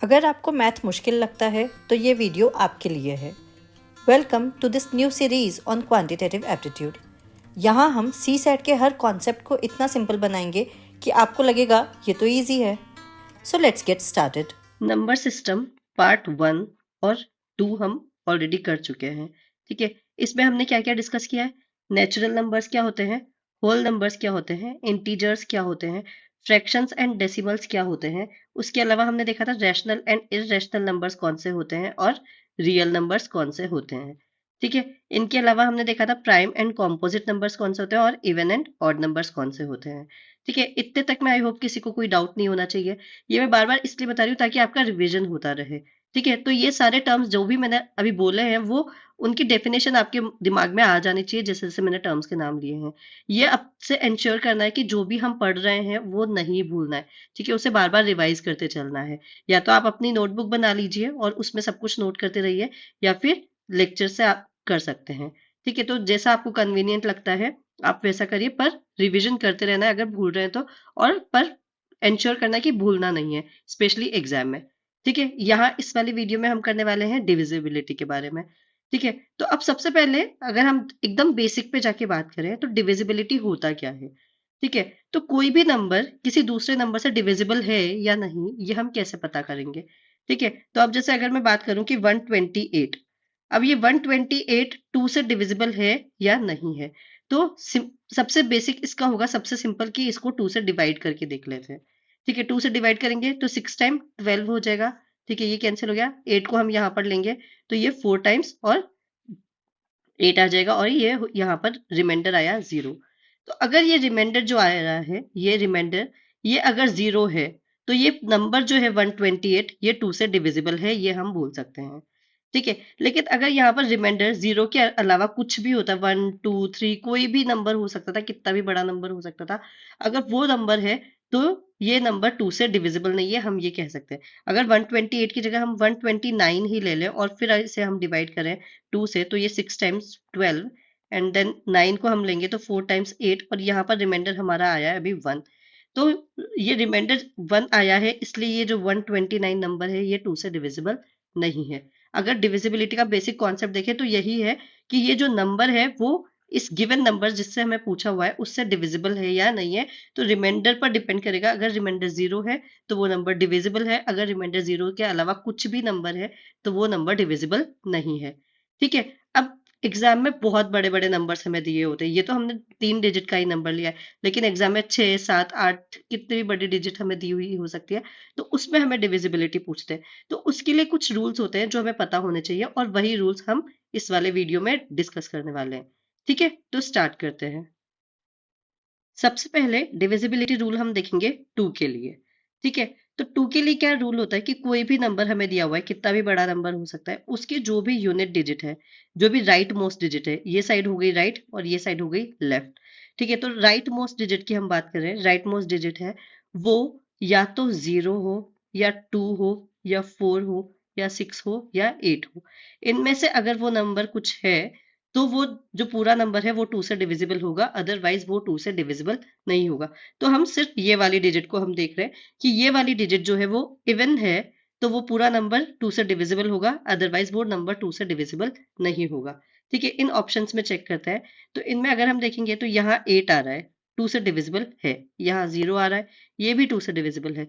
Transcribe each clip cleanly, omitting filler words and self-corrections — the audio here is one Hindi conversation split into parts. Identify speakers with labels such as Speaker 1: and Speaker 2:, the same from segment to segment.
Speaker 1: अगर आपको मैथ मुश्किल लगता है तो ये वीडियो आपके लिए है। Welcome to this new series on quantitative aptitude. यहाँ हम सी सेट के हर कॉन्सेप्ट को इतना सिंपल बनाएंगे कि आपको लगेगा ये तो ईजी है। So let's get started.
Speaker 2: Number system part 1 और 2 हम ऑलरेडी कर चुके हैं। ठीक है, इसमें हमने क्या क्या डिस्कस किया है? नेचुरल नंबर्स क्या होते हैं, होल नंबर्स क्या होते हैं, इंटीजर्स क्या होते हैं, फ्रैक्शंस एंड डेसिमल्स क्या होते हैं। उसके अलावा हमने देखा था रैशनल एंड इररेशनल नंबर्स कौन से होते हैं और रियल नंबर्स कौन से होते हैं। ठीक है, इनके अलावा हमने देखा था प्राइम एंड कॉम्पोजिट नंबर्स कौन से होते हैं और इवन एंड ऑड नंबर्स कौन से होते हैं। ठीक है, इतने तक मैं आई होप किसी को कोई डाउट नहीं होना चाहिए। ये मैं बार बार इसलिए बता रही हूँ ताकि आपका रिवीजन होता रहे। ठीक है, तो ये सारे टर्म्स जो भी मैंने अभी बोले हैं वो उनकी डेफिनेशन आपके दिमाग में आ जानी चाहिए जैसे जैसे मैंने टर्म्स के नाम लिए हैं। ये अब से इंश्योर करना है कि जो भी हम पढ़ रहे हैं वो नहीं भूलना है। ठीक है, उसे बार बार रिवाइज करते चलना है। या तो आप अपनी नोटबुक बना लीजिए और उसमें सब कुछ नोट करते रहिए, या फिर लेक्चर से आप कर सकते हैं। ठीक है, तो जैसा आपको कन्वीनियंट लगता है आप वैसा करिए, पर रिविजन करते रहना है अगर भूल रहे हैं तो। और पर इंश्योर करना है कि भूलना नहीं है, स्पेशली एग्जाम में। ठीक है, यहाँ इस वाली वीडियो में हम करने वाले हैं डिविजिबिलिटी के बारे में। ठीक है, तो अब सबसे पहले अगर हम एकदम बेसिक पे जाके बात करें तो डिविजिबिलिटी होता क्या है। ठीक है, तो कोई भी नंबर किसी दूसरे नंबर से डिविजिबल है या नहीं ये हम कैसे पता करेंगे। ठीक है, तो अब जैसे अगर मैं बात करूं कि 128, अब ये 128 2 से डिविजिबल है या नहीं है। तो सबसे बेसिक इसका होगा, सबसे सिंपल, कि इसको 2 से डिवाइड करके देख लेते हैं। ठीक है, 2 से डिवाइड करेंगे तो 6 टाइम 12 हो जाएगा। ठीक है, ये कैंसिल हो गया। 8 को हम यहाँ पर लेंगे तो ये 4 टाइम्स और 8 आ जाएगा, और ये यहाँ पर रिमाइंडर आया 0। तो अगर ये रिमाइंडर जो आ रहा है, ये रिमाइंडर ये अगर 0 है तो ये नंबर जो है 128 ये 2 से डिविजिबल है, ये हम बोल सकते हैं। ठीक है, लेकिन अगर यहाँ पर रिमाइंडर 0 के अलावा कुछ भी होता, 1 2 3 कोई भी नंबर हो सकता था, कितना भी बड़ा नंबर हो सकता था, अगर वो नंबर है तो ये नंबर 2 से डिविजिबल नहीं है, हम ये कह सकते हैं। अगर 128 की जगह हम 129 ही ले लें और फिर इसे हम डिवाइड करें 2 से, तो ये 6 टाइम्स 12 एंड देन 9 को हम लेंगे तो 4 टाइम्स 8, और यहाँ पर रिमाइंडर हमारा आया है अभी 1। तो ये रिमाइंडर 1 आया है, इसलिए ये जो 129 नंबर है ये 2 से डिविजिबल नहीं है। अगर डिविजिबिलिटी का बेसिक कॉन्सेप्ट देखें तो यही है कि ये जो नंबर है वो इस गिवन नंबर जिससे हमें पूछा हुआ है उससे डिविजिबल है या नहीं है। तो रिमाइंडर पर डिपेंड करेगा। अगर रिमाइंडर 0 है तो वो नंबर डिविजिबल है, अगर रिमाइंडर 0 के अलावा कुछ भी नंबर है तो वो नंबर डिविजिबल नहीं है। ठीक है, अब एग्जाम में बहुत बड़े बड़े नंबर्स हमें दिए होते हैं, ये तो हमने 3 डिजिट का ही नंबर लिया है, लेकिन एग्जाम में 6 7 8 कितनी भी बड़ी डिजिट हमें दी हुई हो सकती है, तो उसमें हमें डिविजिबिलिटी पूछते हैं। तो उसके लिए कुछ रूल्स होते हैं जो हमें पता होने चाहिए, और वही रूल्स हम इस वाले वीडियो में डिस्कस करने वाले हैं। ठीक है, तो स्टार्ट करते हैं। सबसे पहले डिविजिबिलिटी रूल हम देखेंगे 2 के लिए। ठीक है, तो 2 के लिए क्या रूल होता है कि कोई भी नंबर हमें दिया हुआ है, कितना भी बड़ा नंबर हो सकता है, उसकी जो भी यूनिट डिजिट है, जो भी राइट मोस्ट डिजिट है, ये साइड हो गई राइट और ये साइड हो गई लेफ्ट। ठीक है, तो राइट मोस्ट डिजिट की हम बात करें, राइट मोस्ट डिजिट है वो या तो 0 हो, या 2 हो, या 4 हो, या 6 हो, या 8 हो। इनमें से अगर वो नंबर कुछ है तो वो जो पूरा नंबर है वो 2 से डिविजिबल होगा, अदरवाइज वो 2 से डिविजिबल नहीं होगा। तो हम सिर्फ ये वाली डिजिट को हम देख रहे हैं कि ये वाली डिजिट जो है वो इवन है, तो वो पूरा नंबर 2 से डिविजिबल होगा, अदरवाइज वो नंबर 2 से डिविजिबल नहीं होगा। ठीक है, इन ऑप्शंस में चेक करते हैं। तो इनमें अगर हम देखेंगे तो यहाँ 8 आ रहा है, 2 से डिविजिबल है। यहाँ 0 आ रहा है, ये भी 2 से डिविजिबल है।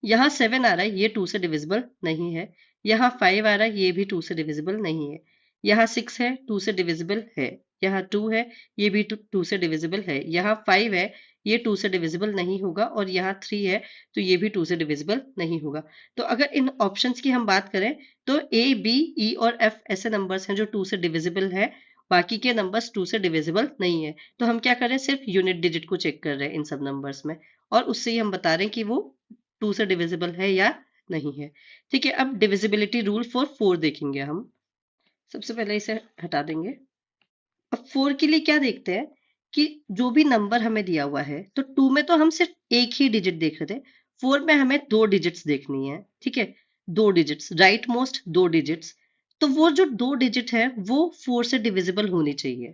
Speaker 2: यहाँ 7 आ रहा है, ये 2 से डिविजिबल नहीं है। यहाँ 5 आ रहा है, ये भी 2 से डिविजिबल नहीं है। यहाँ 6 है, 2 से डिविजिबल है। यहाँ 2 है, ये भी 2 से डिविजिबल है। यहाँ 5 है, ये 2 से डिविजिबल नहीं होगा, और यहाँ 3 है तो ये भी 2 से डिविजिबल नहीं होगा। तो अगर इन ऑप्शंस की हम बात करें तो ए बी ई और एफ ऐसे नंबर्स हैं जो 2 से डिविजिबल है, बाकी के नंबर्स 2 से डिविजिबल नहीं है। तो हम क्या कर रहे हैं, सिर्फ यूनिट डिजिट को चेक कर रहे हैं इन सब नंबर्स में, और उससे ही हम बता रहे हैं कि वो 2 से डिविजिबल है या नहीं है। ठीक है, अब डिविजिबिलिटी रूल फॉर 4 देखेंगे हम। सबसे पहले इसे हटा देंगे। अब 4 के लिए क्या देखते हैं कि जो भी नंबर हमें दिया हुआ है, तो 2 में तो हम सिर्फ एक ही डिजिट देख रहे थे, 4 में हमें 2 डिजिट्स देखनी है। ठीक है, 2 डिजिट्स, राइट मोस्ट 2 डिजिट्स। तो वो जो 2 डिजिट है वो 4 से डिविजिबल होनी चाहिए।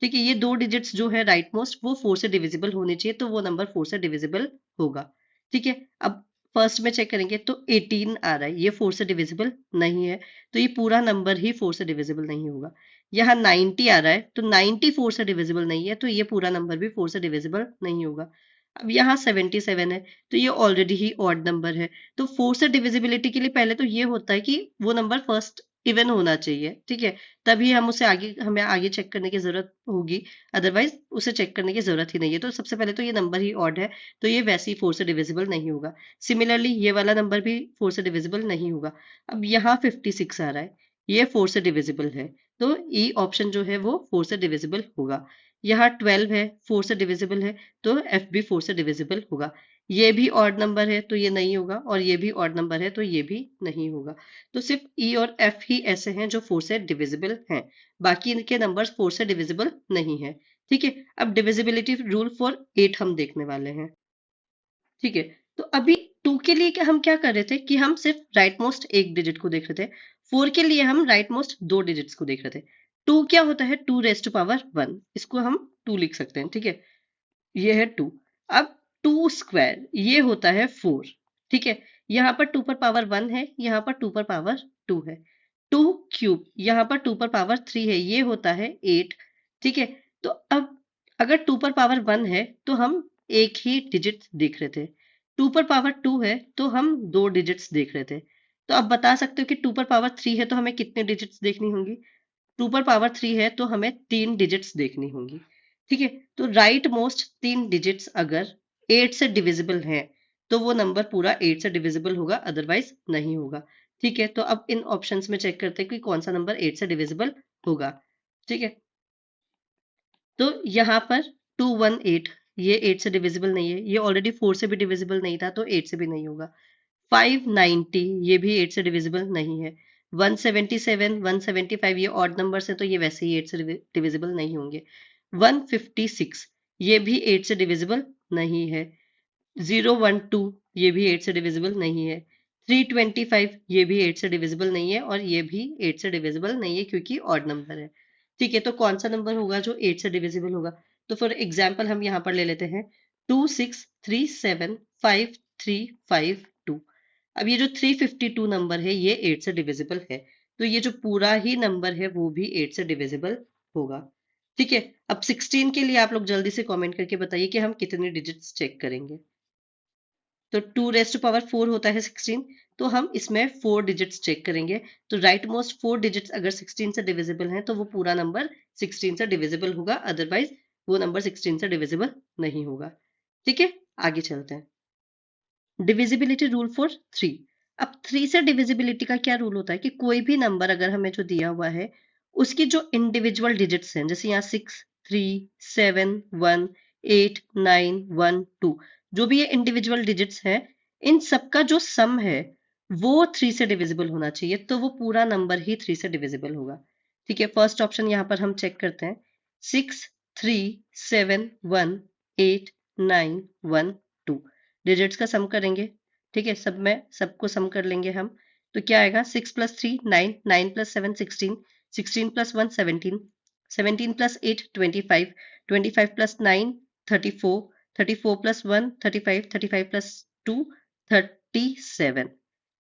Speaker 2: ठीक है, ये 2 डिजिट्स जो है राइट मोस्ट वो 4 से डिविजिबल होनी चाहिए, तो वो नंबर 4 से डिविजिबल होगा। ठीक है, अब फर्स्ट में चेक करेंगे तो 18 आ रहा है, ये 4 से डिविजिबल नहीं है, तो ये पूरा नंबर ही 4 से डिविजिबल नहीं होगा। यहाँ 90 आ रहा है तो 90 4 से डिविजिबल नहीं है, तो ये पूरा नंबर भी 4 से डिविजिबल नहीं होगा। अब यहाँ 77 है तो ये ऑलरेडी ही ऑड नंबर है, तो 4 से डिविजिबिलिटी के लिए पहले तो ये होता है कि वो नंबर फर्स्ट इवन होना चाहिए, ठीक है, तभी हम उसे आगे हमें आगे चेक करने की जरूरत होगी, अदरवाइज उसे चेक करने की जरूरत ही नहीं है। तो सबसे पहले तो ये नंबर ही ऑड है, तो ये वैसे ही 4 से डिविजिबल नहीं होगा। सिमिलरली ये वाला नंबर भी 4 से डिविजिबल नहीं होगा। अब यहाँ 56 आ रहा है, ये 4 से डिविजिबल है, तो ई ऑप्शन जो है वो 4 से डिविजिबल होगा। यहाँ 12 है, 4 से डिविजिबल है, तो एफ भी 4 से डिविजिबल होगा। ये भी ऑड नंबर है तो ये नहीं होगा, और ये भी ऑड नंबर है तो ये भी नहीं होगा। तो सिर्फ ई और एफ ही ऐसे हैं जो 4 से डिविजिबल हैं, बाकी इनके नंबर्स 4 से डिविजिबल नहीं है। ठीक है, अब डिविजिबिलिटी रूल फॉर 8 हम देखने वाले हैं। ठीक है, तो अभी 2 के लिए हम क्या कर रहे थे कि हम सिर्फ राइट मोस्ट एक डिजिट को देख रहे थे। 4 के लिए हम राइट मोस्ट 2 डिजिट्स को देख रहे थे। 2 क्या होता है, 2 रेज टू पावर 1, इसको हम 2 लिख सकते हैं। ठीक है, ये है 2। अब 2 स्क्वायर ये होता है 4। ठीक है, यहाँ पर 2 पर पावर 1 है, यहाँ पर 2 पर पावर 2 है। 2 क्यूब यहाँ पर 2 पर पावर 3 है, ये होता है 8। ठीक है, तो अब अगर 2 पर पावर 1 है तो हम एक ही डिजिट देख रहे थे, 2 पर पावर 2 है तो हम 2 डिजिट्स देख रहे थे। तो अब बता सकते हो कि 2 पर पावर 3 है तो हमें कितने डिजिट्स देखनी होंगी, 2 पर पावर 3 है तो हमें 3 डिजिट्स देखनी होंगी। ठीक है, तो राइट मोस्ट 3 डिजिट्स अगर 8 से डिविजिबल हैं तो वो नंबर पूरा 8 से डिविजिबल होगा, अदरवाइज नहीं होगा। ठीक है, तो अब इन ऑप्शंस में चेक करते हैं कि कौन सा नंबर 8 से डिविजिबल होगा। ठीक है, तो यहाँ पर 218 ये 8 से डिविजिबल नहीं है, ये ऑलरेडी 4 से भी डिविजिबल नहीं था तो 8 से भी नहीं होगा। 590 ये भी 8 से डिविजिबल नहीं है। 177 175 ये ऑड नंबर्स हैं तो ये वैसे ही 8 से डिविजिबल नहीं होंगे। 156 ये भी 8 से डिविजिबल नहीं है। 012 ये भी 8 से डिविजिबल नहीं है। 325 ये भी 8 से डिविजिबल नहीं है, और ये भी 8 से डिविजिबल नहीं है क्योंकि ऑड नंबर है। ठीक है, तो कौन सा नंबर होगा जो 8 से डिविजिबल होगा, तो फॉर एग्जाम्पल हम यहाँ पर ले लेते हैं 2637532। अब ये जो 352 नंबर है ये 8 से डिविजिबल है, तो ये जो पूरा ही नंबर है वो भी 8 से डिविजिबल होगा। ठीक है, अब 16 के लिए आप लोग जल्दी से कमेंट करके बताइए कि हम कितने डिजिट्स चेक करेंगे। तो 2 रेज टू पावर 4 होता है 16, तो हम इसमें 4 डिजिट्स चेक करेंगे। तो राइट मोस्ट 4 डिजिट्स अगर 16 से डिविजिबल हैं तो वो पूरा नंबर 16 से डिविजिबल होगा, अदरवाइज वो नंबर 16 से डिविजिबल नहीं होगा। ठीक है, आगे चलते हैं। Divisibility rule for 3। अब 3 से डिविजिबिलिटी का क्या रूल होता है कि कोई भी नंबर अगर हमें जो दिया हुआ है उसकी जो इंडिविजुअल डिजिट्स हैं, जैसे यहाँ 6 3 7 1 8 9 1 2, जो भी ये इंडिविजुअल डिजिट्स हैं, इन सबका जो सम है वो 3 से डिविजिबल होना चाहिए, तो वो पूरा नंबर ही 3 से डिविजिबल होगा। ठीक है, फर्स्ट ऑप्शन यहाँ पर हम चेक करते हैं, 6 3 7 1 8 9 1 2 डिजिट्स का सम करेंगे। ठीक है, सब में सबको सम कर लेंगे हम, तो क्या आएगा, 6 + 3 9 9 + 7 16 16 + 1 17 17 + 8 25 25 + 9 34 34 + 1 35 35 + 2 37।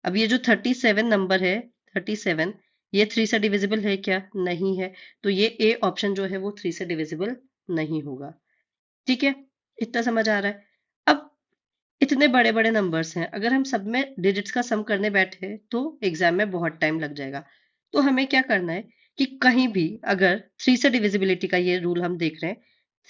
Speaker 2: अब ये जो 37 नंबर है, 37 ये 3 से डिविजिबल है क्या, नहीं है, तो ये ए ऑप्शन जो है वो 3 से डिविजिबल नहीं होगा। ठीक है, इतना समझ आ रहा है। अब इतने बड़े बड़े नंबर्स हैं, अगर हम सब में डिजिट्स का सम करने बैठे तो एग्जाम में बहुत टाइम लग जाएगा। तो हमें क्या करना है कि कहीं भी अगर 3 से डिविजिबिलिटी का ये रूल हम देख रहे हैं,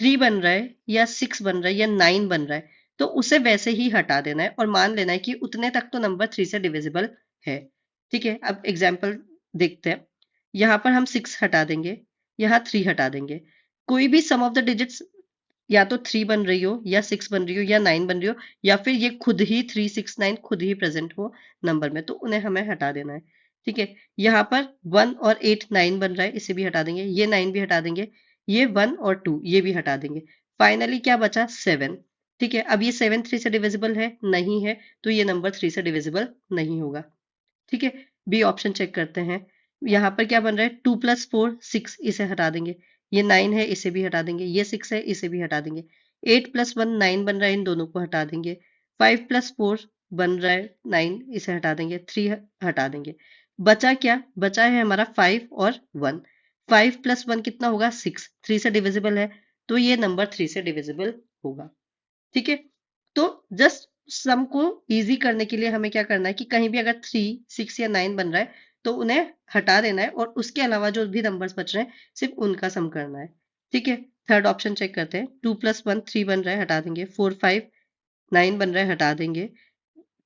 Speaker 2: 3 बन रहा है या 6 बन रहा है या 9 बन रहा है, तो उसे वैसे ही हटा देना है और मान लेना है कि उतने तक तो नंबर 3 से डिविजिबल है। ठीक है, अब एग्जाम्पल देखते हैं। यहाँ पर हम 6 हटा देंगे, यहाँ 3 हटा देंगे, कोई भी सम ऑफ द डिजिट्स या तो 3 बन रही हो या 6 बन रही हो या 9 बन रही हो, या फिर ये खुद ही 3 6 9 खुद ही प्रेजेंट हो नंबर में, तो उन्हें हमें हटा देना है। ठीक है, यहाँ पर 1 और 8 9 बन रहा है, इसे भी हटा देंगे, ये 9 भी हटा देंगे, ये 1 और 2 ये भी हटा देंगे। फाइनली क्या बचा, 7। ठीक है, अब ये 7 3 से डिविजिबल है, नहीं है, तो ये नंबर 3 से डिविजिबल नहीं होगा। ठीक है, बी ऑप्शन चेक करते हैं। यहाँ पर क्या बन रहा है, 2 + 4 6, इसे हटा देंगे, ये 9 है, इसे भी हटा देंगे, ये 6 है, इसे भी हटा देंगे। 8 + 1 9 बन रहा है, इन दोनों को हटा देंगे। 5 + 4 बन रहा है 9, इसे हटा देंगे, 3 हटा देंगे। बचा क्या? बचा है हमारा 5 और 1। 5 + 1 कितना होगा? 6। 3 से डिविजिबल है, तो ये नंबर 3 से डिविजिबल होगा। ठीक है, तो जस्ट सम को इजी करने के लिए हमें क्या करना है कि कहीं भी अगर 3, 6 या 9 बन रहा है तो उन्हें हटा देना है और उसके अलावा जो भी नंबर्स बच रहे हैं सिर्फ उनका सम करना है। ठीक है, थर्ड ऑप्शन चेक करते हैं। 2 + 1 3 बन रहा है, हटा देंगे। 4 5 9 बन रहा है, हटा देंगे।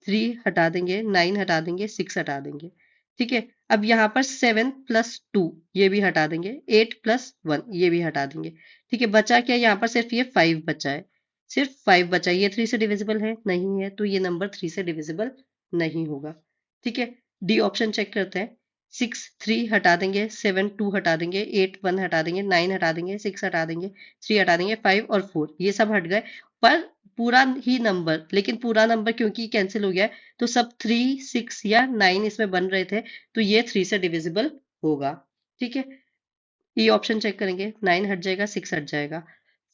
Speaker 2: 3 हटा देंगे, 9 हटा देंगे, 6 हटा देंगे। ठीक है, अब यहाँ पर 7 + 2 ये भी हटा देंगे, 8 + 1 ये भी हटा देंगे। ठीक है, बचा क्या? यहाँ पर सिर्फ ये 5 बचा है, सिर्फ 5 बचा है। ये 3 से डिविजिबल है? नहीं है, तो ये नंबर 3 से डिविजिबल नहीं होगा। ठीक है, डी ऑप्शन चेक करते हैं। 6 3 हटा देंगे, 7 2 हटा देंगे, 8 1 हटा देंगे, 9 हटा देंगे, 6 हटा देंगे, 3 हटा देंगे, 5 और 4 ये सब हट गए। पर पूरा ही नंबर, लेकिन पूरा नंबर क्योंकि कैंसिल हो गया है तो सब 3 6 या 9 इसमें बन रहे थे, तो ये 3 से डिविजिबल होगा। ठीक है, ये ऑप्शन चेक करेंगे। 9 हट जाएगा, 6 हट जाएगा,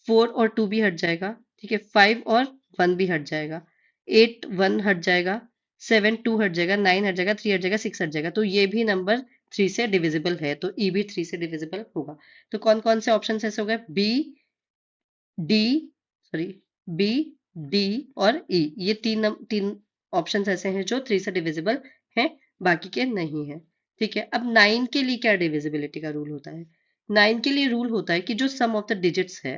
Speaker 2: 4 और 2 भी हट जाएगा। ठीक है, 5 और 1 भी हट जाएगा, 8 1 हट जाएगा, 7 2 हट जाएगा, 9 हट जाएगा, 3 हट जाएगा, 6 हट जाएगा, तो ये भी नंबर 3 से डिविजिबल है, तो ई भी 3 से डिविजिबल होगा। तो कौन कौन से ऑप्शन ऐसे हो गए? B D sorry B D और ई, ये तीन ऑप्शंस ऐसे हैं जो 3 से डिविजिबल हैं, बाकी के नहीं है। ठीक है, अब 9 के लिए क्या डिविजिबिलिटी का रूल होता है? 9 के लिए रूल होता है कि जो सम ऑफ द डिजिट्स है,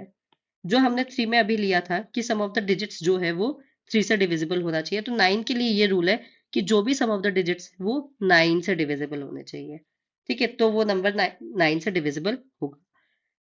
Speaker 2: जो हमने 3 में अभी लिया था कि सम ऑफ द डिजिट्स जो है वो 3 से डिविजिबल होना चाहिए, तो 9 के लिए ये रूल है कि जो भी सम ऑफ द डिजिट्स वो 9 से डिविजिबल होने चाहिए। ठीक है, तो वो नंबर 9 से डिविजिबल होगा।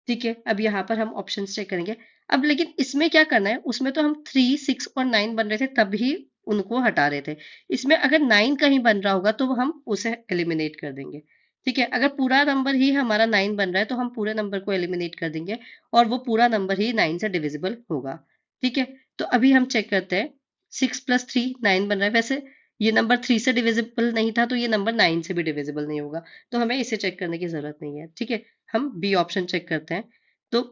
Speaker 2: ठीक है, अब यहाँ पर हम ऑप्शन चेक करेंगे। अब लेकिन इसमें क्या करना है, उसमें तो हम 3 6 और 9 बन रहे थे तभी उनको हटा रहे थे। इसमें अगर 9 कहीं बन रहा होगा तो हम उसे एलिमिनेट कर देंगे। ठीक है, अगर पूरा नंबर ही हमारा 9 बन रहा है तो हम पूरे नंबर को एलिमिनेट कर देंगे और वो पूरा नंबर ही 9 से डिविजिबल होगा। ठीक है, तो अभी हम चेक करते हैं। 6 + 3 9 बन रहा है, वैसे ये नंबर 3 से डिविजिबल नहीं था तो ये नंबर 9 से भी डिविजिबल नहीं होगा, तो हमें इसे चेक करने की जरूरत नहीं है। ठीक है, हम बी ऑप्शन चेक करते हैं। तो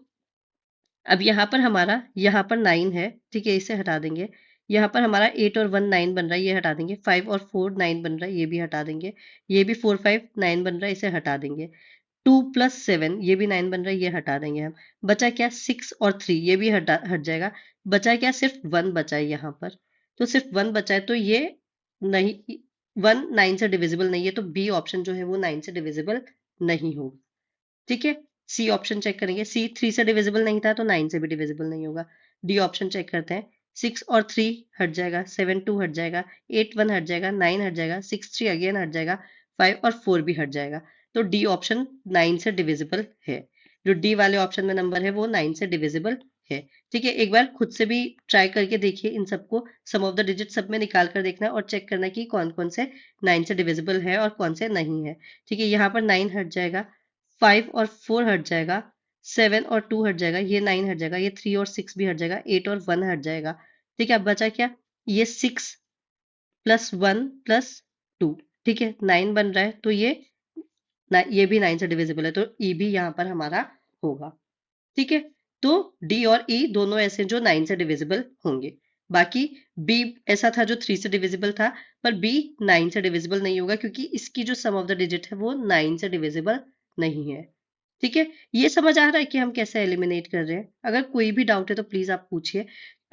Speaker 2: अब यहाँ पर 9 है। ठीक है, इसे हटा देंगे। यहाँ पर हमारा 8 और 1 9 बन रहा है, ये हटा देंगे। 5 और 4 9 बन रहा है, ये भी हटा देंगे। ये भी 4 5 9 बन रहा है, इसे हटा देंगे। 2 + 7 ये भी 9 बन रहा है, ये हटा देंगे हम। बचा क्या? 6 और 3 ये भी हट जाएगा। बचा क्या? सिर्फ 1 बचा है यहाँ पर, तो सिर्फ 1 बचा है, तो ये नहीं, 1 9 से डिविजिबल नहीं है, तो बी ऑप्शन जो है वो 9 से डिविजिबल नहीं होगा। ठीक है, सी ऑप्शन चेक करेंगे। सी 3 से डिविजिबल नहीं था तो 9 से भी डिविजिबल नहीं होगा। डी ऑप्शन चेक करते हैं। 6 और 3 हट जाएगा, 7 2 हट जाएगा, 8 1 हट जाएगा, 9 हट जाएगा, 6 3 अगेन हट जाएगा, 5 और 4 भी हट जाएगा, तो डी ऑप्शन 9 से डिविजिबल है। जो डी वाले ऑप्शन में नंबर है वो 9 से डिविजिबल है। ठीक है, एक बार खुद से भी ट्राई करके देखिए, इन सबको सम ऑफ द डिजिट सब में निकाल कर देखना और चेक करना कि कौन कौन से 9 से डिविजिबल है और कौन से नहीं है। ठीक है, यहाँ पर 9 हट जाएगा, 5 और 4 हट जाएगा, 7 और 2 हट जाएगा, ये 9 हट जाएगा, ये 3 और 6 भी हट जाएगा, 8 और 1 हट जाएगा। ठीक है, अब बचा क्या? ये 6 + 1 + 2। ठीक है, 9 बन रहा है, तो ये भी 9 से डिविजिबल है, तो ई भी यहाँ पर हमारा होगा। ठीक है, तो डी और ई दोनों ऐसे जो 9 से डिविजिबल होंगे। बाकी बी ऐसा था जो 3 से डिविजिबल था, पर बी 9 से डिविजिबल नहीं होगा क्योंकि इसकी जो सम ऑफ द डिजिट है वो 9 से डिविजिबल नहीं है। ठीक है, ये समझ आ रहा है कि हम कैसे एलिमिनेट कर रहे हैं? अगर कोई भी डाउट है तो प्लीज आप पूछिए।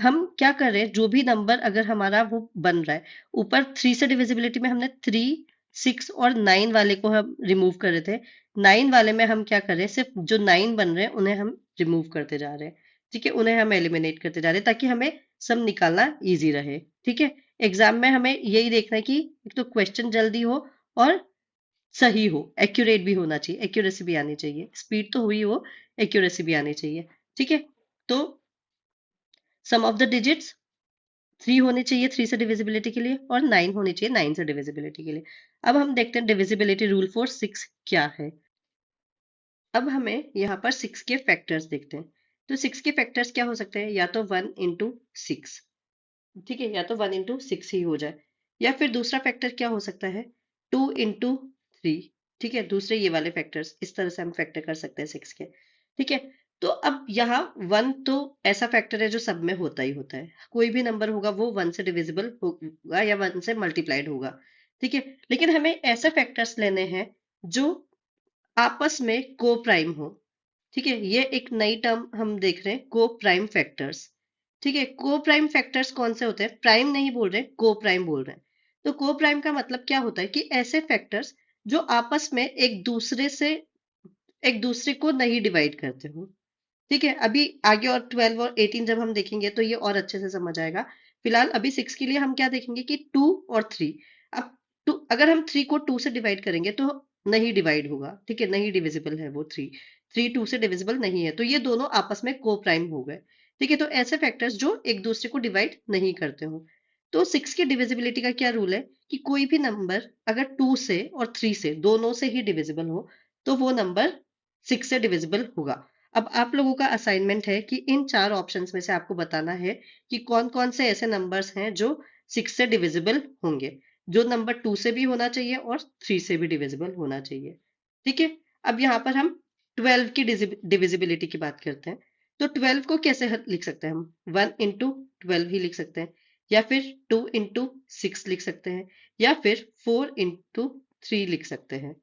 Speaker 2: हम क्या कर रहे हैं, जो भी नंबर अगर हमारा वो बन रहा है, ऊपर 3 से डिविजिबिलिटी में हमने 3 6 और 9 वाले को हम रिमूव कर रहे थे। 9 वाले में हम क्या कर रहे हैं, सिर्फ जो 9 बन रहे हैं उन्हें हम रिमूव करते जा रहे हैं। ठीक है, उन्हें हम एलिमिनेट करते जा रहे हैं ताकि हमें सम निकालना ईजी रहे। ठीक है, एग्जाम में हमें यही देखना है कि एक तो क्वेश्चन जल्दी हो और सही हो, एक्यूरेट भी होना चाहिए, एक्यूरेसी भी आनी चाहिए। स्पीड तो हुई हो, एक्यूरेसी भी आनी चाहिए। ठीक है, तो सम ऑफ द डिजिट्स 3 होने चाहिए 3 से डिविजिबिलिटी के लिए और 9 होनी चाहिए 9 से डिविजिबिलिटी के लिए। अब हम देखते हैं डिविजिबिलिटी रूल फॉर 6 क्या है। अब हमें यहाँ पर 6 के फैक्टर्स देखते हैं। तो 6 के फैक्टर्स क्या हो सकते हैं? या तो 1 × 6, ठीक है, या तो 1 × 6 ही हो जाए, या फिर दूसरा फैक्टर क्या हो सकता है? 2 × 3। ठीक है, दूसरे ये वाले फैक्टर्स इस तरह से हम फैक्टर कर सकते हैं 6 के। ठीक है, तो अब यहाँ 1 तो ऐसा फैक्टर है जो सब में होता ही होता है, कोई भी नंबर होगा वो 1 से डिविजिबल होगा या 1 से मल्टीप्लाइड होगा, ठीक है। लेकिन हमें ऐसे फैक्टर्स लेने हैं जो आपस में को प्राइम हो, ठीक है। ये एक नई टर्म हम देख रहे हैं, को प्राइम फैक्टर्स, ठीक है। को प्राइम फैक्टर्स कौन से होते हैं? प्राइम नहीं बोल रहे, को प्राइम बोल रहे हैं। तो को प्राइम का मतलब क्या होता है कि ऐसे फैक्टर्स जो आपस में एक दूसरे को नहीं डिवाइड करते हो, ठीक है। अभी आगे और 12 और 18 जब हम देखेंगे तो ये और अच्छे से समझ आएगा। फिलहाल अभी 6 के लिए हम क्या देखेंगे कि 2 और 3। अब अगर हम 3 को 2 से डिवाइड करेंगे तो नहीं डिवाइड होगा, ठीक है, नहीं डिविजिबल है वो 3 2 से डिविजिबल नहीं है, तो ये दोनों आपस में को प्राइम हो गए, ठीक है। तो ऐसे फैक्टर्स जो एक दूसरे को डिवाइड नहीं करते हो। तो 6 की डिविजिबिलिटी का क्या रूल है कि कोई भी नंबर अगर 2 से और 3 से दोनों से ही डिविजिबल हो तो वो नंबर 6 से डिविजिबल होगा। अब आप लोगों का असाइनमेंट है कि इन 4 ऑप्शंस में से आपको बताना है कि कौन कौन से ऐसे नंबर्स हैं जो 6 से डिविजिबल होंगे, जो नंबर 2 से भी होना चाहिए और 3 से भी डिविजिबल होना चाहिए, ठीक है। अब यहाँ पर हम 12 की डिविजिबिलिटी की बात करते हैं। तो 12 को कैसे लिख सकते हैं हम? 1 इंटू 12 ही लिख सकते हैं, या फिर 2 इंटू 6 लिख सकते हैं, या फिर 4 इंटू 3 लिख सकते हैं,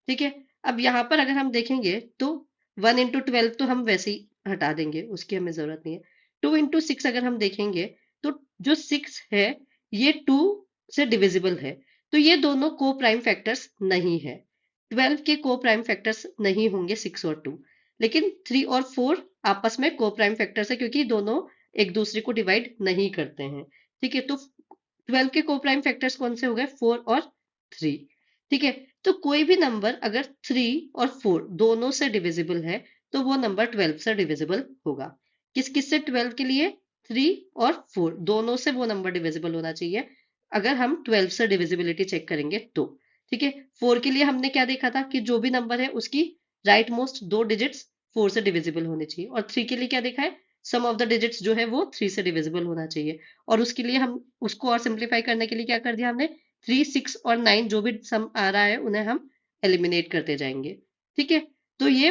Speaker 2: ठीक है। अब यहाँ पर अगर हम देखेंगे तो 1 इंटू 12 तो हम वैसे ही हटा देंगे, उसकी हमें जरूरत नहीं है। 2 इंटू 6 अगर हम देखेंगे तो जो 6 है ये 2 से डिविजिबल है, तो ये दोनों को प्राइम फैक्टर्स नहीं है। 12 के को प्राइम फैक्टर्स नहीं होंगे 6 और 2, लेकिन 3 और 4 आपस में को प्राइम फैक्टर्स है क्योंकि दोनों एक दूसरे को डिवाइड नहीं करते हैं, ठीक है। तो 12 के को प्राइम फैक्टर्स कौन से हो गए? 4 और 3, ठीक है। तो कोई भी नंबर अगर 3 और 4 दोनों से डिविजिबल है तो वो नंबर 12 से डिविजिबल होगा। किस किस से? 12 के लिए 3 और 4 दोनों से वो नंबर डिविजिबल होना चाहिए अगर हम 12 से डिविजिबिलिटी चेक करेंगे तो, ठीक है। 4 के लिए हमने क्या देखा था कि जो भी नंबर है उसकी राइट मोस्ट 2 डिजिट्स 4 से डिविजिबल होने चाहिए, और 3 के लिए क्या देखा है? सम ऑफ द डिजिट्स जो है वो 3 से डिविजिबल होना चाहिए, और उसके लिए हम उसको और सिंप्लीफाई करने के लिए क्या कर दिया हमने? 3 6 और 9 जो भी सम आ रहा है उन्हें हम एलिमिनेट करते जाएंगे, ठीक है। तो ये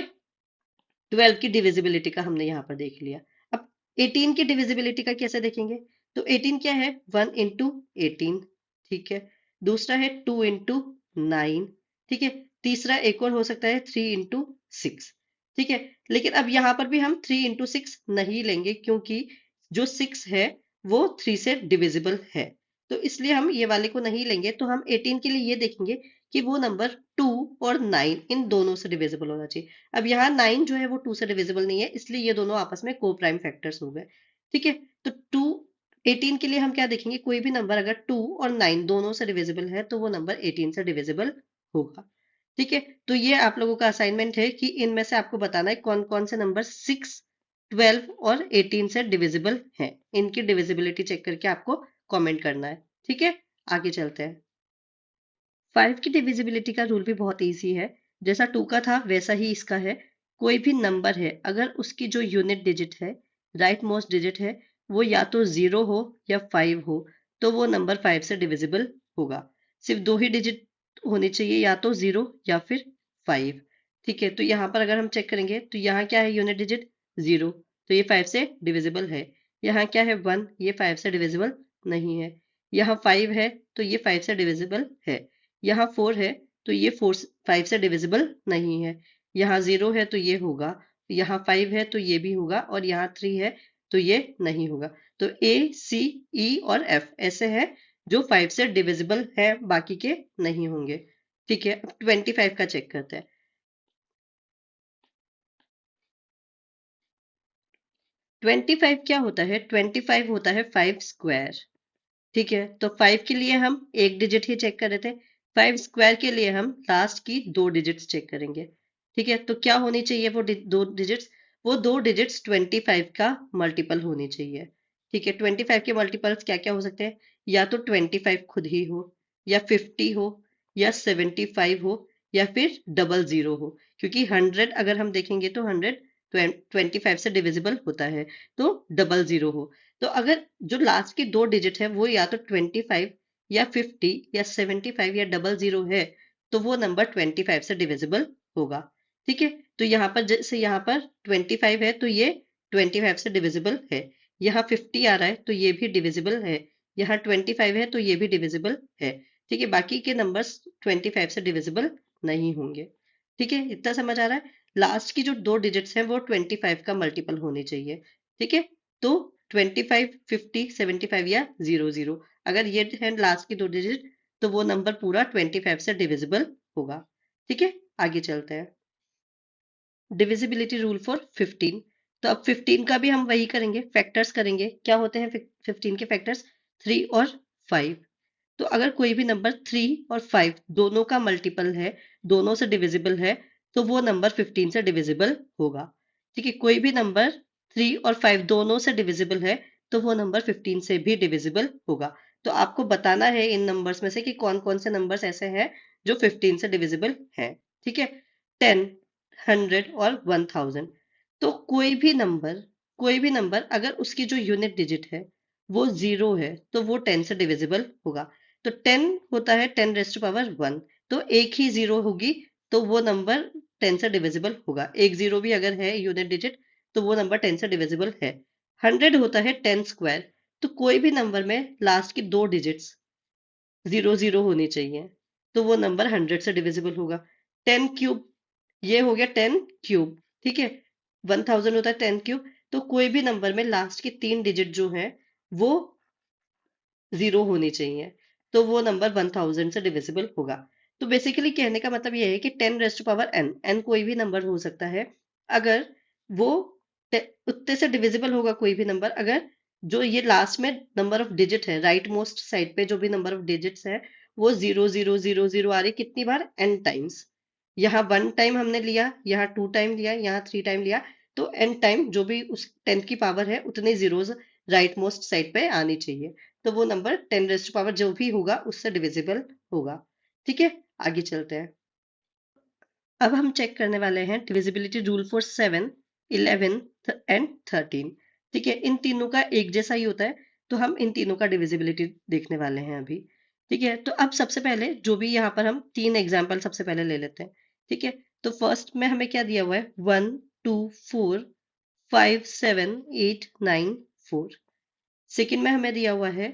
Speaker 2: 12 की डिविजिबिलिटी का हमने यहाँ पर देख लिया। अब 18 की डिविजिबिलिटी का कैसे देखेंगे? तो 18 क्या है? 1 इंटू 18, ठीक है। दूसरा है 2 इंटू 9, ठीक है। तीसरा एक और हो सकता है 3 इंटू 6, ठीक है। लेकिन अब यहाँ पर भी हम 3 इंटू 6 नहीं लेंगे क्योंकि जो 6 है वो 3 से डिविजिबल है, तो इसलिए हम ये वाले को नहीं लेंगे। तो हम 18 के लिए ये देखेंगे कि वो नंबर 2 और 9 इन दोनों से डिविजिबल होना चाहिए। अब यहाँ 9 जो है वो 2 से डिविजिबल नहीं है, इसलिए ये दोनों आपस में को प्राइम फैक्टर्स हो गए, ठीक है। तो 2 18 के लिए हम क्या देखेंगे? कोई भी नंबर अगर 2 और 9 दोनों से डिविजिबल है तो वो नंबर 18 से डिविजिबल होगा, ठीक है। तो ये आप लोगों का असाइनमेंट है कि इनमें से आपको बताना है कौन कौन से नंबर 6 12 और 18 से डिविजिबल हैं। इनकी डिविजिबिलिटी चेक करके आपको कमेंट करना है, ठीक है। आगे चलते हैं। 5 की डिविजिबिलिटी का रूल भी बहुत इजी है, जैसा 2 का था वैसा ही इसका है। कोई भी नंबर है अगर उसकी जो यूनिट डिजिट है, राइट मोस्ट डिजिट है, वो या तो 0 हो या 5 हो तो वो नंबर 5 से डिविजिबल होगा। सिर्फ दो ही डिजिट होनी चाहिए, या तो 0 या फिर 5, ठीक है। तो यहाँ पर अगर हम चेक करेंगे तो यहाँ क्या है? यूनिट डिजिट 0, तो ये 5 से डिविजिबल है। यहाँ क्या है? 1, ये 5 से डिविजिबल नहीं है। यहाँ 5 है तो ये 5 से डिविजिबल है। यहाँ 4 है तो ये 5 से डिविजिबल नहीं है। यहाँ 0 है तो ये होगा, यहाँ 5 है तो ये भी होगा, और यहाँ 3 है तो ये नहीं होगा। तो ए सी ई और एफ ऐसे है जो 5 से डिविजिबल है, बाकी के नहीं होंगे, ठीक है। अब 25 का चेक करते हैं। 25 क्या होता है? 25 होता है 5 स्क्वायर, ठीक है। तो 5 के लिए हम एक डिजिट ही चेक कर रहे थे, 5 स्क्वायर के लिए हम लास्ट की 2 डिजिट्स चेक करेंगे, ठीक है। तो क्या होनी चाहिए वो 2 डिजिट्स? वो 2 डिजिट्स 25 का मल्टीपल होनी चाहिए, ठीक है। 25 के मल्टीपल्स क्या क्या हो सकते हैं? या तो 25 खुद ही हो, या 50 हो, या 75 हो, या फिर डबल 0 हो, क्योंकि 100 अगर हम देखेंगे तो 100 25 से डिविजिबल होता है, तो डबल 0 हो। तो अगर जो लास्ट की 2 डिजिट है वो या तो 25 या 50 या 75 या डबल 0 है तो वो नंबर 25 से डिविजिबल होगा, ठीक है, तो यहाँ पर जैसे यहाँ पर 25 है तो ये 25 से डिविजिबल है। यहाँ 50 आ रहा है तो ये भी डिविजिबल है। यहाँ 25 है तो ये भी डिविजिबल है। ठीक है, बाकी के नंबर्स 25 से डिविजिबल नहीं होंगे। ठीक है, इतना समझ आ रहा है। लास्ट की जो दो डिजिट्स हैं वो 25 का मल्टीपल होनी चाहिए। ठीक है, तो 25, 50, 75 या 00, अगर ये है लास्ट की दो डिजिट तो वो नंबर पूरा 25 से डिविजिबल होगा। ठीक है, आगे चलते हैं। Divisibility rule for 15। तो अब 15 का भी हम वही करेंगे, फैक्टर्स करेंगे। क्या होते हैं 15 के फैक्टर्स? 3 और 5। तो अगर कोई भी नंबर 3 और 5 दोनों का मल्टीपल है, दोनों से डिविजिबल है, तो वो नंबर 15 से डिविजिबल होगा। ठीक है, कोई भी नंबर 3 और 5 दोनों से डिविजिबल है तो वो नंबर 15 से भी डिविजिबल होगा। तो आपको बताना है इन नंबर्स में से कि कौन कौन से नंबर्स ऐसे हैं जो 15 से डिविजिबल हैं। ठीक है, 10, 100 और 1000। तो कोई भी नंबर अगर उसकी जो यूनिट डिजिट है वो 0 है तो वो 10 से डिविजिबल होगा। तो 10 होता है 10 रेज़ टू पावर 1, तो एक ही 0 होगी तो वो नंबर 10 से डिविजिबल होगा। एक 0 भी अगर है यूनिट डिजिट तो वो नंबर 10 से डिविजिबल है। 100 होता है 10 स्क्वायर, तो कोई भी नंबर में लास्ट की दो डिजिट्स 00 होनी चाहिए तो वो नंबर 100 से डिविजिबल होगा। 10 क्यूब, ये हो गया 10 क्यूब। ठीक है, 1000 होता है 10 क्यूब, तो कोई भी नंबर में लास्ट की तीन डिजिट जो है वो 0 होनी चाहिए तो वो नंबर 1000 से डिविजिबल होगा। तो बेसिकली कहने का मतलब ये है कि 10 raise to power n, n कोई भी नंबर हो सकता है, अगर वो उतने से डिविजिबल होगा कोई भी नंबर अगर जो ये लास्ट में नंबर ऑफ डिजिट है, राइट मोस्ट साइड पे जो भी नंबर ऑफ डिजिट्स है वो 0000 आ रही कितनी बार? n times. यहाँ 1 टाइम हमने लिया, यहाँ 2 टाइम लिया, यहाँ 3 टाइम लिया, तो n टाइम जो भी उस 10 की पावर है उतने जीरोस राइट मोस्ट साइड पे आनी चाहिए, तो वो नंबर 10 रेज़ टू पावर जो भी होगा उससे डिविजिबल होगा। ठीक है, आगे चलते हैं। अब हम चेक करने वाले हैं डिविजिबिलिटी रूल फॉर 7, 11 एंड 13। ठीक है, इन तीनों का एक जैसा ही होता है तो हम इन तीनों का डिविजिबिलिटी देखने वाले हैं अभी। ठीक है, तो अब सबसे पहले जो भी यहाँ पर हम तीन एग्जाम्पल सबसे पहले ले लेते हैं। ठीक है, तो फर्स्ट में हमें क्या दिया हुआ है? 1, 2, 4, 5, 7, 8, 9, 4। सेकेंड में हमें दिया हुआ है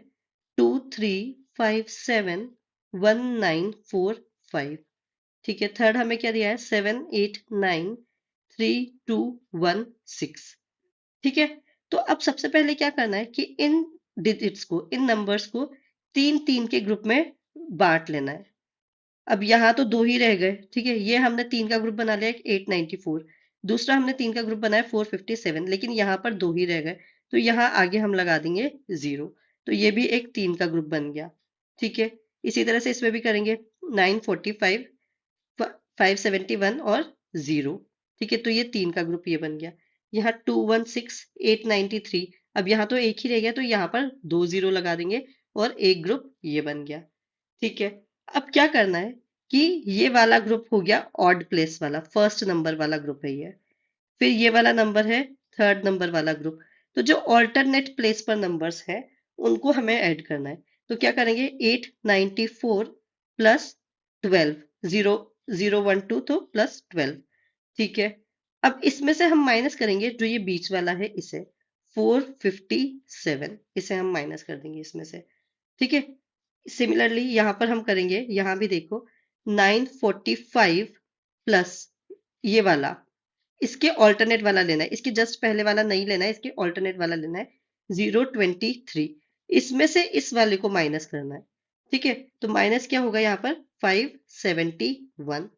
Speaker 2: 2, 3, 5, 7, 1, 9, 4, 5। ठीक है, थर्ड हमें क्या दिया है? 7, 8, 9, 3, 2, 1, 6। ठीक है, तो अब सबसे पहले क्या करना है कि इन डिजिट्स को, इन नंबर्स को तीन तीन के ग्रुप में बांट लेना है। अब यहाँ तो दो ही रह गए। ठीक है, ये हमने तीन का ग्रुप बना लिया 894, दूसरा हमने तीन का ग्रुप बनाया 457, लेकिन यहाँ पर दो ही रह गए तो यहाँ आगे हम लगा देंगे 0, तो ये भी एक तीन का ग्रुप बन गया। ठीक है, इसी तरह से इसमें भी करेंगे 945, 571 और 0। ठीक है, तो ये तीन का ग्रुप ये बन गया। यहाँ 216, 893, अब यहाँ तो एक ही रह गया तो यहाँ पर दो जीरो लगा देंगे और एक ग्रुप ये बन गया। ठीक है, अब क्या करना है कि ये वाला ग्रुप हो गया ऑड प्लेस वाला, फर्स्ट नंबर वाला ग्रुप है ये। फिर ये वाला नंबर है थर्ड नंबर वाला ग्रुप। तो जो ऑल्टरनेट प्लेस पर नंबर्स हैं उनको हमें ऐड करना है। तो क्या करेंगे? 894 प्लस 12, 0, 012 तो प्लस 12। ठीक है, अब इसमें से हम माइनस करेंगे जो ये बीच वाला है इसे, 457, इसे हम माइनस कर देंगे इसमें से। ठीक है, सिमिलरली यहाँ पर हम करेंगे, यहाँ भी देखो 945 प्लस ये वाला, इसके ऑल्टरनेट वाला लेना है, इसके जस्ट पहले वाला नहीं लेना है, इसके ऑल्टरनेट वाला लेना है 023, इसमें से इस वाले को माइनस करना है। ठीक है, तो माइनस क्या होगा यहाँ पर? 571।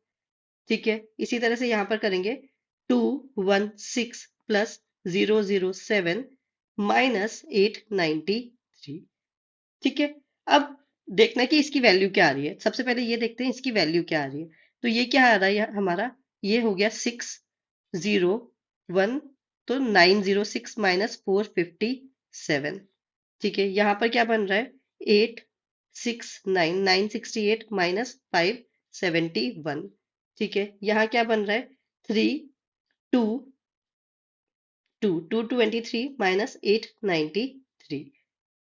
Speaker 2: ठीक है, इसी तरह से यहाँ पर करेंगे 216 प्लस 007 माइनस 893। ठीक है, अब देखना है कि इसकी वैल्यू क्या आ रही है। सबसे पहले ये देखते हैं इसकी वैल्यू क्या आ रही है। तो ये क्या आ रहा है हमारा? ये हो गया 601, तो 906 माइनस 457। ठीक है, यहाँ पर क्या बन रहा है? 869, 968 माइनस 571। ठीक है, यहाँ क्या बन रहा है? 322, 223 माइनस 893।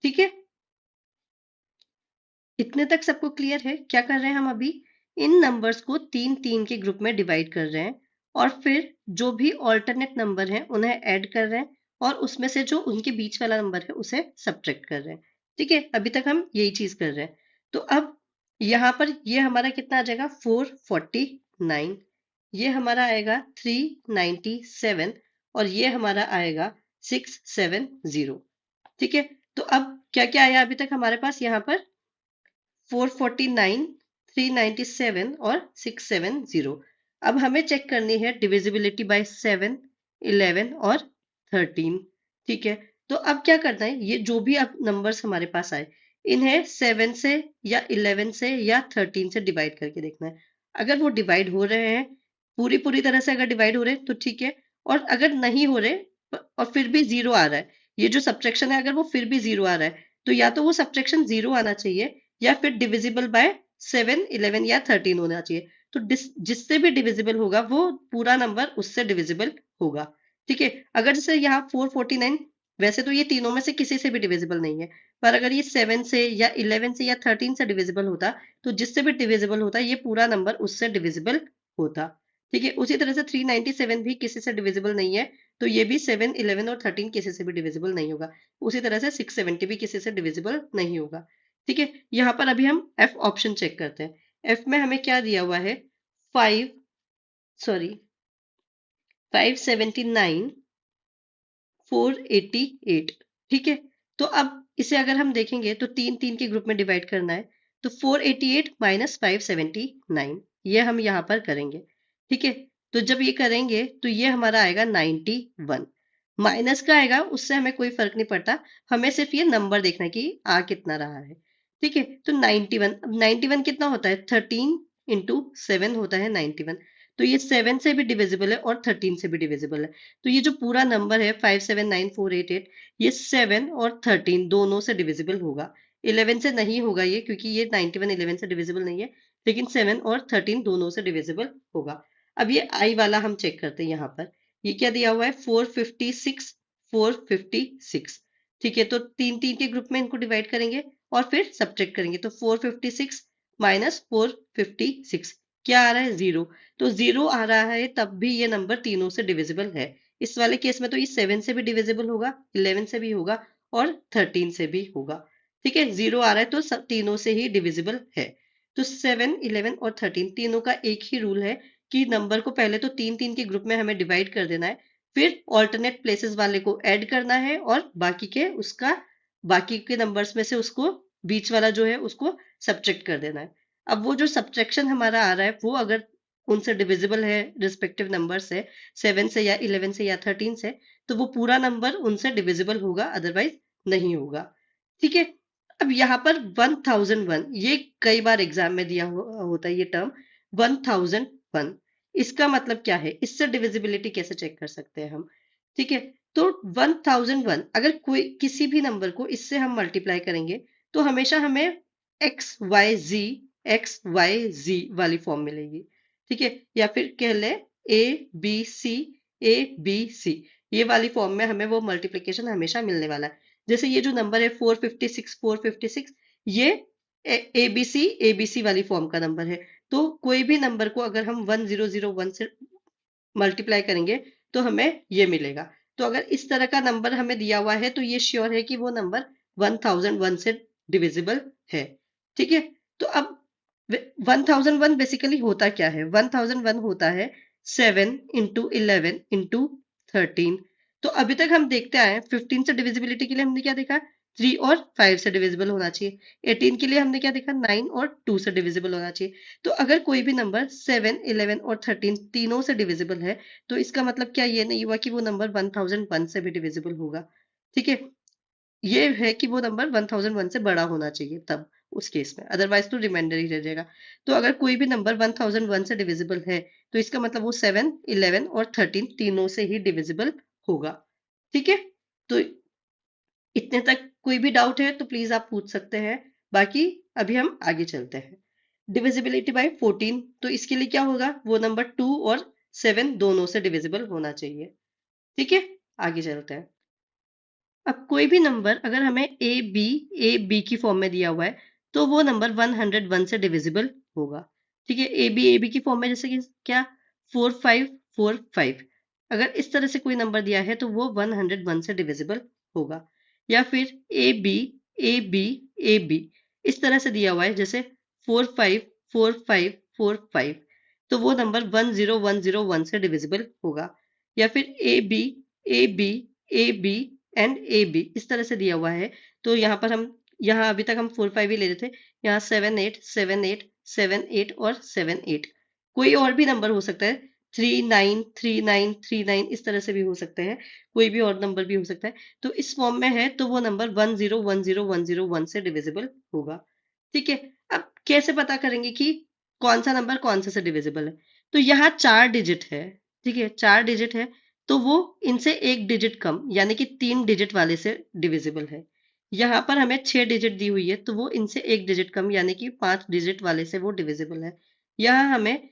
Speaker 2: ठीक है, इतने तक सबको क्लियर है? क्या कर रहे हैं हम अभी? इन नंबर्स को तीन तीन के ग्रुप में डिवाइड कर रहे हैं और फिर जो भी ऑल्टरनेट नंबर हैं उन्हें ऐड कर रहे हैं और उसमें से जो उनके बीच वाला नंबर है उसे सब्ट्रैक्ट कर रहे हैं। ठीक है, अभी तक हम यही चीज कर रहे हैं। तो अब यहाँ पर ये हमारा कितना आ जाएगा 449, ये हमारा आएगा 397 और ये हमारा आएगा 670। ठीक है, तो अब क्या क्या आया अभी तक हमारे पास यहाँ पर 449, 397 और 670। अब हमें चेक करनी है डिविजिबिलिटी बाय 7, 11 और 13। ठीक है, तो अब क्या करना है, ये जो भी अब नंबर्स हमारे पास आए इन्हें 7 से या 11 से या 13 से डिवाइड करके देखना है। अगर वो डिवाइड हो रहे हैं, पूरी पूरी तरह से अगर डिवाइड हो रहे हैं तो ठीक है, और अगर नहीं हो रहे और फिर भी जीरो आ रहा है, ये जो सब्ट्रैक्शन है अगर वो फिर भी जीरो आ रहा है, तो या तो वो सब्ट्रैक्शन जीरो आना चाहिए या फिर डिविजिबल बाय 7, 11 या 13 होना चाहिए। तो जिससे भी डिविजिबल होगा वो पूरा नंबर उससे डिविजिबल होगा। ठीक है, अगर जैसे यहाँ 449, वैसे तो ये तीनों में से किसी से भी डिविजिबल नहीं है, पर अगर ये 7 से या 11 से या 13 से डिविजिबल होता तो जिससे भी डिविजिबल होता ये पूरा नंबर उससे डिविजिबल होता। ठीक है, उसी तरह से 397 भी किसी से डिविजिबल नहीं है, तो ये भी 7, 11 और 13 किसी से भी डिविजिबल नहीं होगा। उसी तरह से 670 भी किसी से डिविजिबल नहीं होगा। ठीक है, यहाँ पर अभी हम एफ ऑप्शन चेक करते हैं। एफ में हमें क्या दिया हुआ है 579, 488। ठीक है, तो अब इसे अगर हम देखेंगे तो तीन तीन के ग्रुप में डिवाइड करना है, तो 488 माइनस 579 ये हम यहाँ पर करेंगे। ठीक है, तो जब ये करेंगे तो ये हमारा आएगा 91। माइनस का आएगा उससे हमें कोई फर्क नहीं पड़ता, हमें सिर्फ ये नंबर देखना है कि आ कितना रहा है। ठीक है, तो 91, अब 91 कितना होता है 13 इंटू 7 होता है 91, तो ये 7 से भी डिविजिबल है और 13 से भी डिविजिबल है। तो ये जो पूरा नंबर है 579488 ये 7 और 13 दोनों से डिविजिबल होगा। 11 से नहीं होगा ये, क्योंकि ये 91 11 से डिविजिबल नहीं है, लेकिन 7 और 13 दोनों से डिविजिबल होगा। अब ये आई वाला हम चेक करते हैं। यहाँ पर ये क्या दिया हुआ है 456, 456। ठीक है, तो तीन तीन के ग्रुप में इनको डिवाइड करेंगे और फिर सब्ट्रैक्ट करेंगे, तो 456 माइनस 456 क्या आ रहा है जीरो। तो जीरो आ रहा है तब भी ये नंबर तीनों से डिविजिबल है। इस वाले केस में तो ये 7 से भी डिविजिबल होगा, 11 से भी होगा और 13 से भी होगा। ठीक है, जीरो आ रहा है तो सब तीनों से ही डिविजिबल है। तो 7, 11 और 13 तीनों का एक ही रूल है कि नंबर को पहले तो तीन तीन के ग्रुप में हमें डिवाइड कर देना है, फिर ऑल्टरनेट प्लेसेस वाले को ऐड करना है और बाकी के नंबर्स में से उसको बीच वाला जो है उसको सब्ट्रैक्ट कर देना है। अब वो जो सब्ट्रैक्शन हमारा आ रहा है वो अगर उनसे डिविजिबल है, रिस्पेक्टिव नंबर से 7 से या 11 से या 13 से, तो वो पूरा नंबर उनसे डिविजिबल होगा, अदरवाइज नहीं होगा। ठीक है, अब यहाँ पर 1001 ये कई बार एग्जाम में दिया होता है ये टर्म 1001, इसका मतलब क्या है, इससे डिविजिबिलिटी कैसे चेक कर सकते हैं हम। ठीक है, तो 1001 अगर कोई किसी भी नंबर को इससे हम मल्टीप्लाई करेंगे तो हमेशा हमें एक्स वाई जी वाली फॉर्म मिलेगी। ठीक है, या फिर कह ले ए बी सी ये वाली फॉर्म में हमें वो मल्टीप्लिकेशन हमेशा मिलने वाला है। जैसे ये जो नंबर है 456 ये ए बी सी वाली फॉर्म का नंबर है, तो कोई भी नंबर को अगर हम 1001 से मल्टीप्लाई करेंगे तो हमें ये मिलेगा। तो अगर इस तरह का नंबर हमें दिया हुआ है तो ये श्योर है कि वो नंबर 1001 से डिविजिबल है। ठीक है, तो अब 1001 बेसिकली होता क्या है, 1001 होता है 7 इंटू 11 इंटू 13। तो अभी तक हम देखते आए 15 से डिविजिबिलिटी के लिए हमने क्या देखा 3 और 5 से डिविजिबल होना चाहिए। 18 के लिए हमने क्या देखा 9 और 2 से डिविजिबल होना चाहिए। तो अगर कोई भी नंबर 7, 11 और 13 तीनों से डिविजिबल है तो इसका मतलब क्या ये नहीं हुआ कि वो नंबर 1001 से भी डिविजिबल होगा। ठीक है, ये है कि वो नंबर 1001 से बड़ा होना चाहिए तब उस केस में, अदरवाइज तो रिमाइंडर ही रह जाएगा। तो अगर कोई भी नंबर 1001 से डिविजिबल है तो इसका मतलब वो 7, 11 और 13 तीनों से ही डिविजिबल होगा। ठीक है, तो इतने तक कोई भी डाउट है तो प्लीज आप पूछ सकते हैं, बाकी अभी हम आगे चलते हैं। डिविजिबिलिटी बाय 14, तो इसके लिए क्या होगा, वो नंबर 2 और 7 दोनों से डिविजिबल होना चाहिए। ठीक है, आगे चलते हैं। अब कोई भी नंबर अगर हमें ए बी की फॉर्म में दिया हुआ है तो वो नंबर 101 से डिविजिबल होगा। ठीक है, ए बी की फॉर्म में जैसे कि क्या 4, 5, 45। अगर इस तरह से कोई नंबर दिया है तो वो 101 से डिविजिबल होगा। या फिर A B A B A B इस तरह से दिया हुआ है, जैसे 454545, तो वो नंबर 10101 से डिविजिबल होगा। या फिर A B A B A B and A B इस तरह से दिया हुआ है, तो यहाँ अभी तक हम 45 ही ले रहे थे, यहाँ 787878 और 78, कोई और भी नंबर हो सकता है, 393939 इस तरह से भी हो सकते हैं, कोई भी और नंबर भी हो सकता है। तो इस फॉर्म में है तो वो नंबर 1010101 से डिविजिबल होगा। ठीक है, अब कैसे पता करेंगे कि कौन सा नंबर कौन से डिविजिबल है? तो यहाँ 4 डिजिट है, ठीक है, 4 डिजिट है, तो वो इनसे एक डिजिट कम यानी कि 3 डिजिट वाले से डिविजिबल है। यहाँ पर हमें 6 डिजिट दी हुई है, तो वो इनसे एक डिजिट कम यानी कि 5 डिजिट वाले से वो डिविजिबल है। यहाँ हमें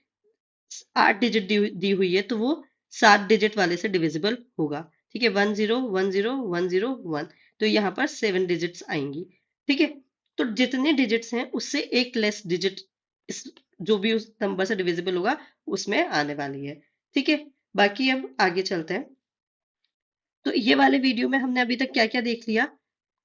Speaker 2: 8 डिजिट दी हुई है, तो वो 7 डिजिट वाले से डिविजिबल होगा। ठीक है, 10101001, तो यहाँ पर 7 डिजिट्स आएंगी। ठीक है, तो जितने डिजिट्स हैं उससे एक लेस डिजिट इस जो भी उस नंबर से डिविजिबल होगा उसमें आने वाली है। ठीक है, बाकी अब आगे चलते हैं। तो ये वाले वीडियो में हमने अभी तक क्या क्या देख लिया?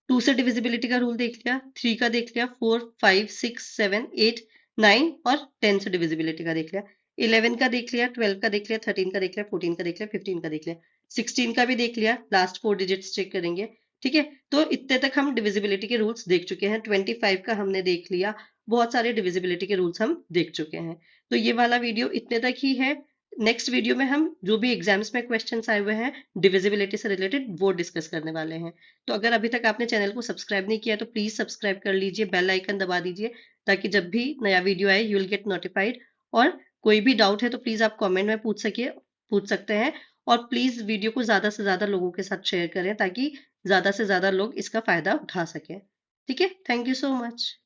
Speaker 2: 2 से डिविजिबिलिटी का रूल देख लिया, 3 का देख लिया, 4 5 6 7 8 9 और 10 से डिविजिबिलिटी का देख लिया, 11 का देख लिया, 12 का देख लिया, 13 का देख लिया, 14 का देख लिया, 15 का देख लिया, 16 का भी देख लिया, लास्ट 4 डिजिट्स चेक करेंगे। ठीक है, तो इतने तक हम डिविजिबिलिटी के रूल्स देख चुके हैं। 25 का हमने देख लिया, बहुत सारे डिविजिबिलिटी के रूल्स हम देख चुके हैं। तो ये वाला वीडियो इतने तक ही है। नेक्स्ट वीडियो में हम जो भी एग्जाम्स में क्वेश्चंस आए हुए हैं डिविजिबिलिटी से रिलेटेड वो डिस्कस करने वाले हैं। तो अगर अभी तक आपने चैनल को सब्सक्राइब नहीं किया तो प्लीज सब्सक्राइब कर लीजिए, बेल आइकन दबा दीजिए, ताकि जब भी नया वीडियो आए यू विल गेट नोटिफाइड। और कोई भी डाउट है तो प्लीज आप कमेंट में पूछ सकते हैं। और प्लीज वीडियो को ज्यादा से ज्यादा लोगों के साथ शेयर करें ताकि ज्यादा से ज्यादा लोग इसका फायदा उठा सकें। ठीक है, थैंक यू सो मच।